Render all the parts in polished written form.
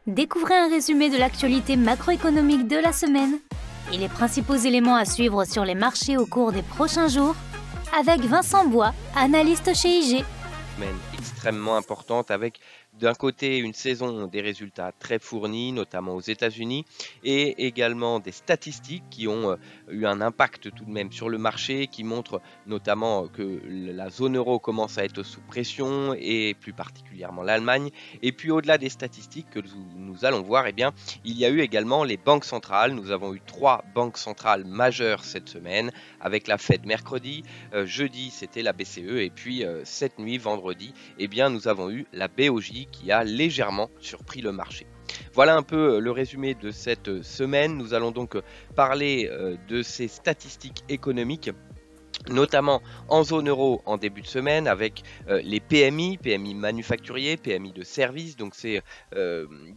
Découvrez un résumé de l'actualité macroéconomique de la semaine et les principaux éléments à suivre sur les marchés au cours des prochains jours avec Vincent Bois, analyste chez IG. Semaine extrêmement importante avec d'un côté une saison des résultats très fournis, notamment aux États-Unis, et également des statistiques qui ont eu un impact tout de même sur le marché, qui montrent notamment que la zone euro commence à être sous pression, et plus particulièrement l'Allemagne. Et puis au-delà des statistiques que nous allons voir, eh bien, il y a eu également les banques centrales. Nous avons eu 3 banques centrales majeures cette semaine, avec la Fed mercredi, jeudi c'était la BCE, et puis cette nuit, vendredi, eh bien, nous avons eu la BOJ qui a légèrement surpris le marché. Voilà un peu le résumé de cette semaine. Nous allons donc parler de ces statistiques économiques, notamment en zone euro en début de semaine avec les PMI manufacturiers, PMI de services, donc c'est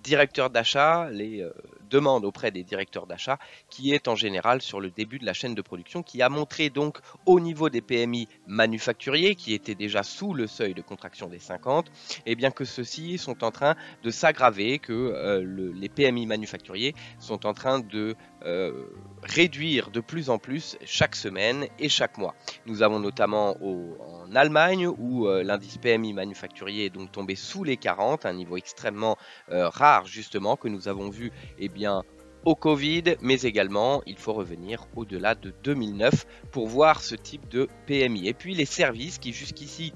directeurs d'achat, les demandes auprès des directeurs d'achat, qui est en général sur le début de la chaîne de production, qui a montré donc au niveau des PMI manufacturiers, qui étaient déjà sous le seuil de contraction des 50, et bien que ceux-ci sont en train de s'aggraver, que les PMI manufacturiers sont en train de réduire de plus en plus chaque semaine et chaque mois. Nous avons notamment en Allemagne où l'indice PMI manufacturier est donc tombé sous les 40, un niveau extrêmement rare justement que nous avons vu au Covid, mais également il faut revenir au-delà de 2009 pour voir ce type de PMI. Et puis les services qui jusqu'ici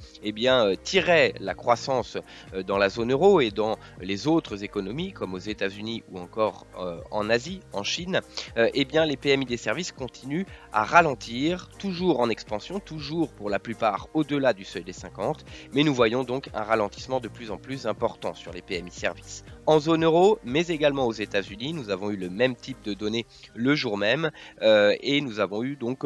tiraient la croissance dans la zone euro et dans les autres économies comme aux États-Unis ou encore en Asie, en Chine, les PMI des services continuent à ralentir, toujours en expansion, toujours pour la plupart au-delà du seuil des 50, mais nous voyons donc un ralentissement de plus en plus important sur les PMI services. En zone euro, mais également aux États-Unis, nous avons eu le même type de données le jour même et nous avons eu donc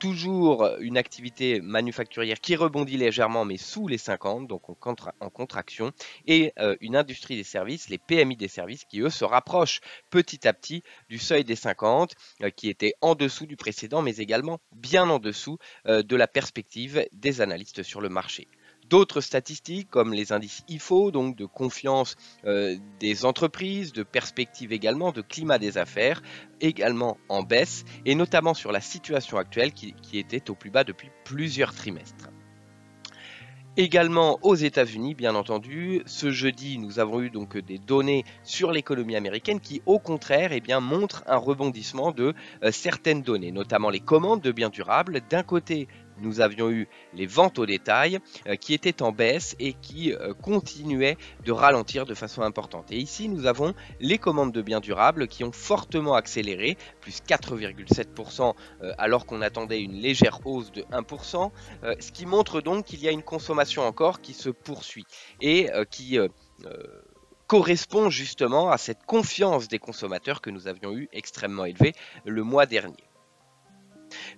toujours une activité manufacturière qui rebondit légèrement mais sous les 50, donc en contraction, et une industrie des services, les PMI des services qui eux se rapprochent petit à petit du seuil des 50 qui était en dessous du précédent mais également bien en dessous de la perspective des analystes sur le marché. D'autres statistiques comme les indices IFO, donc de confiance des entreprises, de perspective également, de climat des affaires, également en baisse, et notamment sur la situation actuelle qui était au plus bas depuis plusieurs trimestres. Également aux États-Unis, bien entendu, ce jeudi, nous avons eu donc des données sur l'économie américaine qui, au contraire, montrent un rebondissement de certaines données, notamment les commandes de biens durables. D'un côté, nous avions eu les ventes au détail qui étaient en baisse et qui continuaient de ralentir de façon importante. Et ici, nous avons les commandes de biens durables qui ont fortement accéléré, plus 4,7% alors qu'on attendait une légère hausse de 1%, ce qui montre donc qu'il y a une consommation encore qui se poursuit et qui correspond justement à cette confiance des consommateurs que nous avions eu extrêmement élevée le mois dernier.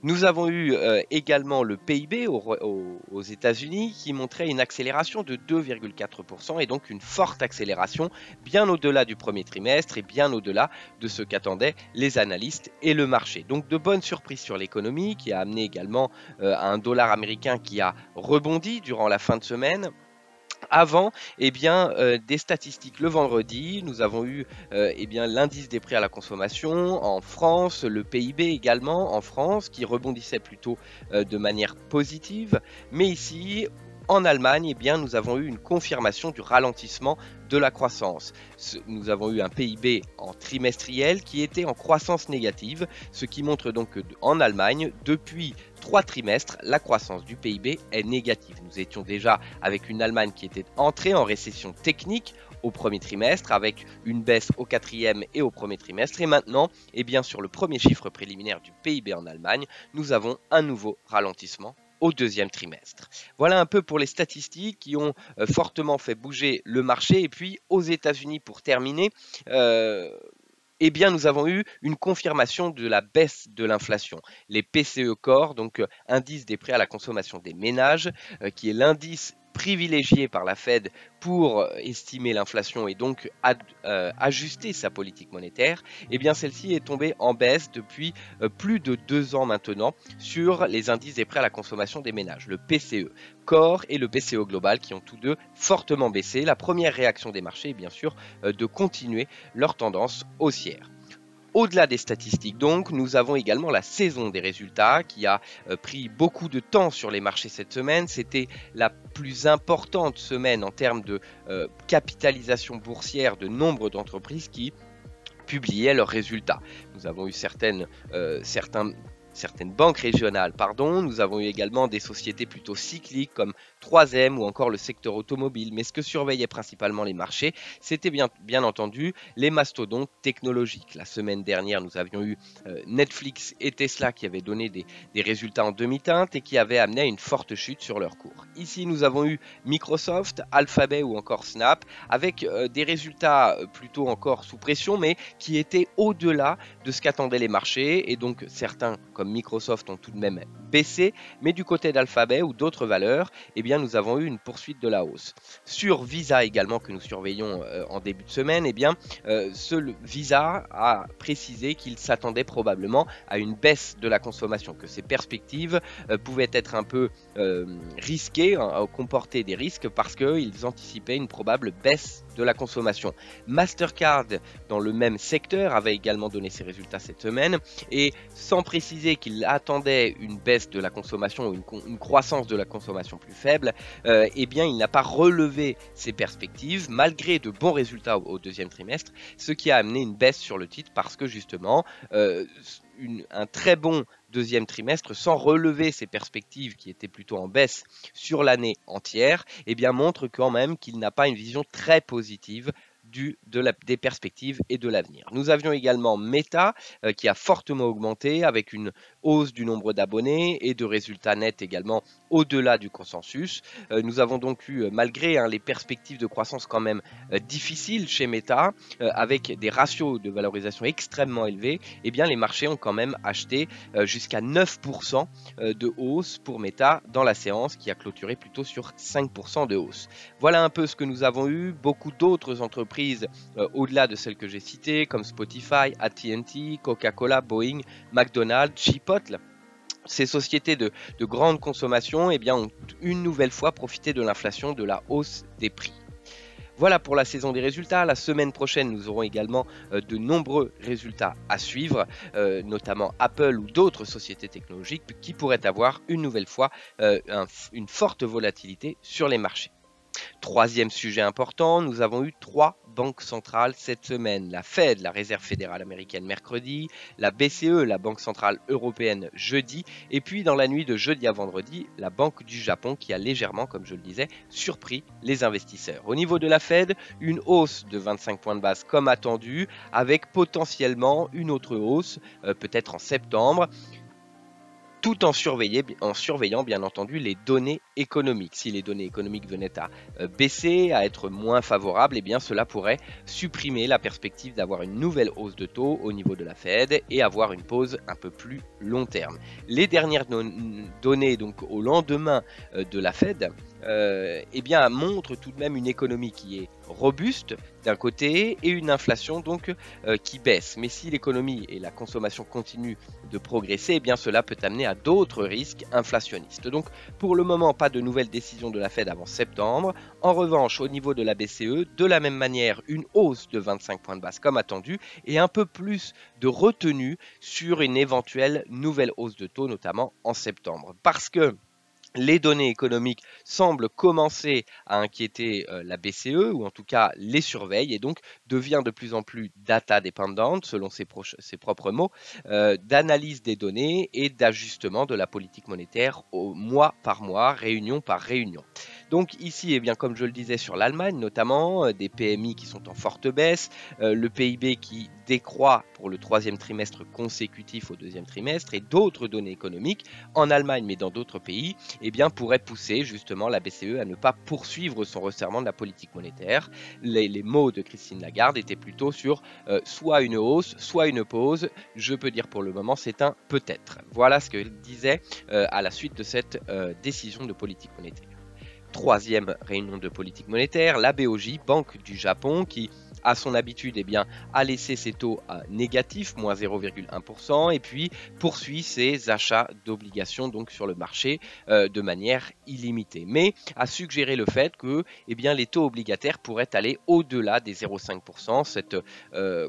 Nous avons eu également le PIB aux États-Unis qui montrait une accélération de 2,4% et donc une forte accélération bien au-delà du premier trimestre et bien au-delà de ce qu'attendaient les analystes et le marché. Donc de bonnes surprises sur l'économie qui a amené également à un dollar américain qui a rebondi durant la fin de semaine. Avant, des statistiques le vendredi, nous avons eu l'indice des prix à la consommation en France, le PIB également en France qui rebondissait plutôt de manière positive, mais ici en Allemagne, nous avons eu une confirmation du ralentissement de la croissance. Nous avons eu un PIB en trimestriel qui était en croissance négative, ce qui montre donc qu'en Allemagne, depuis 3 trimestres, la croissance du PIB est négative. Nous étions déjà avec une Allemagne qui était entrée en récession technique au premier trimestre, avec une baisse au quatrième et au premier trimestre. Et maintenant, sur le premier chiffre préliminaire du PIB en Allemagne, nous avons un nouveau ralentissement au deuxième trimestre. Voilà un peu pour les statistiques qui ont fortement fait bouger le marché. Et puis aux États-Unis, pour terminer, nous avons eu une confirmation de la baisse de l'inflation. Les PCE Core, donc indice des prix à la consommation des ménages, qui est l'indice privilégié par la Fed pour estimer l'inflation et donc ajuster sa politique monétaire, eh bien celle-ci est tombée en baisse depuis plus de 2 ans maintenant sur les indices des prêts à la consommation des ménages, le PCE Core et le PCE Global qui ont tous deux fortement baissé. La première réaction des marchés est bien sûr de continuer leur tendance haussière. Au-delà des statistiques donc, nous avons également la saison des résultats qui a pris beaucoup de temps sur les marchés cette semaine. C'était la plus importante semaine en termes de capitalisation boursière de nombre d'entreprises qui publiaient leurs résultats. Nous avons eu certaines banques régionales, nous avons eu également des sociétés plutôt cycliques comme 3M ou encore le secteur automobile. Mais ce que surveillaient principalement les marchés, c'était bien entendu les mastodontes technologiques. La semaine dernière, nous avions eu Netflix et Tesla qui avaient donné des résultats en demi-teinte et qui avaient amené à une forte chute sur leur cours. Ici, nous avons eu Microsoft, Alphabet ou encore Snap avec des résultats plutôt encore sous pression, mais qui étaient au-delà de ce qu'attendaient les marchés. Et donc, certains, comme Microsoft, ont tout de même baissé, mais du côté d'Alphabet ou d'autres valeurs, eh bien, nous avons eu une poursuite de la hausse. Sur Visa également, que nous surveillons en début de semaine, eh bien, Visa a précisé qu'il s'attendait probablement à une baisse de la consommation, que ces perspectives pouvaient être un peu risquées, comporter des risques parce qu'ils anticipaient une probable baisse de la consommation. Mastercard, dans le même secteur, avait également donné ses résultats cette semaine et sans préciser qu'il attendait une baisse de la consommation ou une croissance de la consommation plus faible, eh bien il n'a pas relevé ses perspectives malgré de bons résultats au deuxième trimestre, ce qui a amené une baisse sur le titre parce que justement un très bon deuxième trimestre sans relever ses perspectives qui étaient plutôt en baisse sur l'année entière, eh bien montre quand même qu'il n'a pas une vision très positive des perspectives et de l'avenir. Nous avions également Meta qui a fortement augmenté avec une hausse du nombre d'abonnés et de résultats nets également au-delà du consensus. Nous avons donc eu, malgré les perspectives de croissance quand même difficiles chez Meta, avec des ratios de valorisation extrêmement élevés, eh bien les marchés ont quand même acheté jusqu'à 9% de hausse pour Meta dans la séance qui a clôturé plutôt sur 5% de hausse. Voilà un peu ce que nous avons eu. Beaucoup d'autres entreprises au-delà de celles que j'ai citées comme Spotify, AT&T, Coca-Cola, Boeing, McDonald's, Chipotle. Ces sociétés de grande consommation eh bien, ont une nouvelle fois profité de l'inflation, de la hausse des prix. Voilà pour la saison des résultats. La semaine prochaine, nous aurons également de nombreux résultats à suivre, notamment Apple ou d'autres sociétés technologiques qui pourraient avoir une nouvelle fois une forte volatilité sur les marchés. Troisième sujet important, nous avons eu 3 banques centrales cette semaine. La Fed, la Réserve fédérale américaine mercredi, la BCE, la Banque centrale européenne jeudi, et puis dans la nuit de jeudi à vendredi, la Banque du Japon qui a légèrement, comme je le disais, surpris les investisseurs. Au niveau de la Fed, une hausse de 25 points de base comme attendu, avec potentiellement une autre hausse, peut-être en septembre, tout en surveillant bien entendu les données économiques. Si les données économiques venaient à baisser, à être moins favorables, eh bien cela pourrait supprimer la perspective d'avoir une nouvelle hausse de taux au niveau de la Fed et avoir une pause un peu plus long terme. Les dernières données donc au lendemain de la Fed eh bien, montrent tout de même une économie qui est robuste d'un côté et une inflation donc qui baisse. Mais si l'économie et la consommation continuent de progresser, eh bien cela peut amener à d'autres risques inflationnistes. Donc pour le moment, pas de nouvelles décisions de la Fed avant septembre. En revanche, au niveau de la BCE, de la même manière, une hausse de 25 points de base comme attendu et un peu plus de retenue sur une éventuelle nouvelle hausse de taux, notamment en septembre. Parce que les données économiques semblent commencer à inquiéter la BCE, ou en tout cas les surveille, et donc devient de plus en plus data dépendante, selon ses propres mots, d'analyse des données et d'ajustement de la politique monétaire au mois par mois, réunion par réunion. Donc ici, eh bien, comme je le disais sur l'Allemagne notamment, des PMI qui sont en forte baisse, le PIB qui décroît pour le 3e trimestre consécutif au 2e trimestre et d'autres données économiques en Allemagne mais dans d'autres pays, eh bien, pourraient pousser justement la BCE à ne pas poursuivre son resserrement de la politique monétaire. Les mots de Christine Lagarde étaient plutôt sur soit une hausse, soit une pause. Je peux dire pour le moment c'est un peut-être. Voilà ce qu'elle disait à la suite de cette décision de politique monétaire. troisième réunion de politique monétaire, la BOJ, Banque du Japon, qui à son habitude a laissé ses taux à négatifs, moins 0,1%, et puis poursuit ses achats d'obligations donc sur le marché de manière illimitée. Mais a suggéré le fait que les taux obligataires pourraient aller au-delà des 0,5%. Cet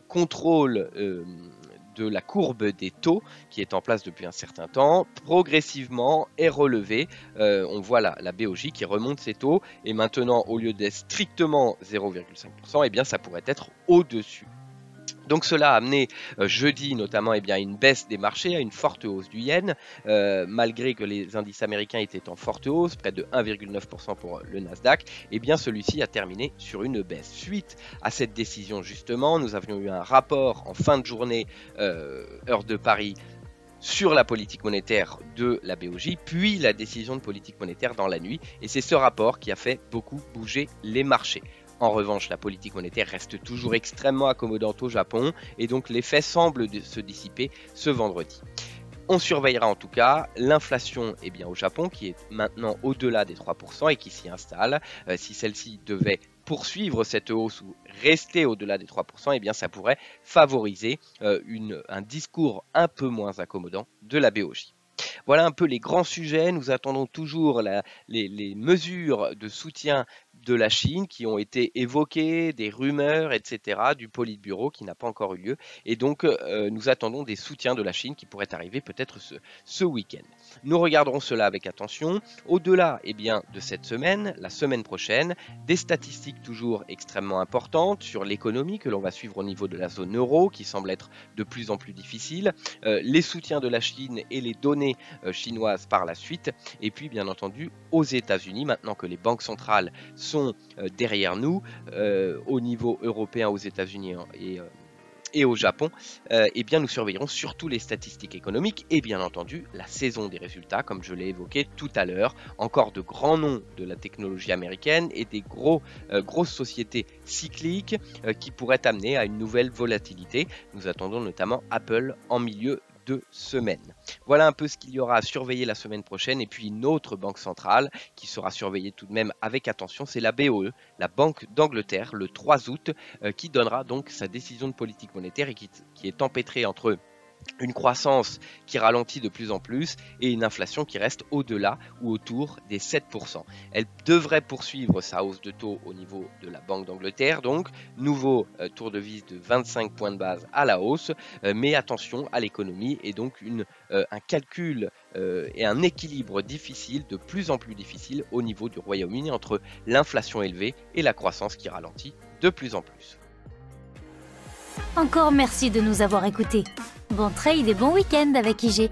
contrôle de la courbe des taux qui est en place depuis un certain temps, progressivement est relevé. On voit la BOJ qui remonte ses taux et maintenant au lieu d'être strictement 0,5%, ça pourrait être au-dessus. Donc cela a amené jeudi notamment à une baisse des marchés, à une forte hausse du yen, malgré que les indices américains étaient en forte hausse, près de 1,9% pour le Nasdaq, celui-ci a terminé sur une baisse. Suite à cette décision justement, nous avions eu un rapport en fin de journée, heure de Paris, sur la politique monétaire de la BOJ, puis la décision de politique monétaire dans la nuit, et c'est ce rapport qui a fait beaucoup bouger les marchés. En revanche, la politique monétaire reste toujours extrêmement accommodante au Japon et donc l'effet semble se dissiper ce vendredi. On surveillera en tout cas l'inflation au Japon qui est maintenant au-delà des 3% et qui s'y installe. Si celle-ci devait poursuivre cette hausse ou rester au-delà des 3%, ça pourrait favoriser un discours un peu moins accommodant de la BOJ. Voilà un peu les grands sujets. Nous attendons toujours les mesures de soutien de la Chine qui ont été évoquées, des rumeurs, etc., du Politburo qui n'a pas encore eu lieu. Et donc, nous attendons des soutiens de la Chine qui pourraient arriver peut-être ce week-end. Nous regarderons cela avec attention. Au-delà de cette semaine, la semaine prochaine, des statistiques toujours extrêmement importantes sur l'économie que l'on va suivre au niveau de la zone euro qui semble être de plus en plus difficile, les soutiens de la Chine et les données chinoises par la suite, et puis bien entendu aux États-Unis, maintenant que les banques centrales sont derrière nous, au niveau européen, aux États-Unis et au Japon, nous surveillerons surtout les statistiques économiques et bien entendu la saison des résultats, comme je l'ai évoqué tout à l'heure. Encore de grands noms de la technologie américaine et des grosses sociétés cycliques qui pourraient amener à une nouvelle volatilité. Nous attendons notamment Apple en milieu de semaine. Voilà un peu ce qu'il y aura à surveiller la semaine prochaine, et puis une autre banque centrale qui sera surveillée tout de même avec attention, c'est la BOE, la Banque d'Angleterre, le 3 août, qui donnera donc sa décision de politique monétaire et qui est empêtrée entre une croissance qui ralentit de plus en plus et une inflation qui reste au-delà ou autour des 7%. Elle devrait poursuivre sa hausse de taux au niveau de la Banque d'Angleterre, donc nouveau tour de vis de 25 points de base à la hausse, mais attention à l'économie et donc un calcul et un équilibre difficile, de plus en plus difficile au niveau du Royaume-Uni entre l'inflation élevée et la croissance qui ralentit de plus en plus. Encore merci de nous avoir écoutés. Bon trade et bon week-end avec IG.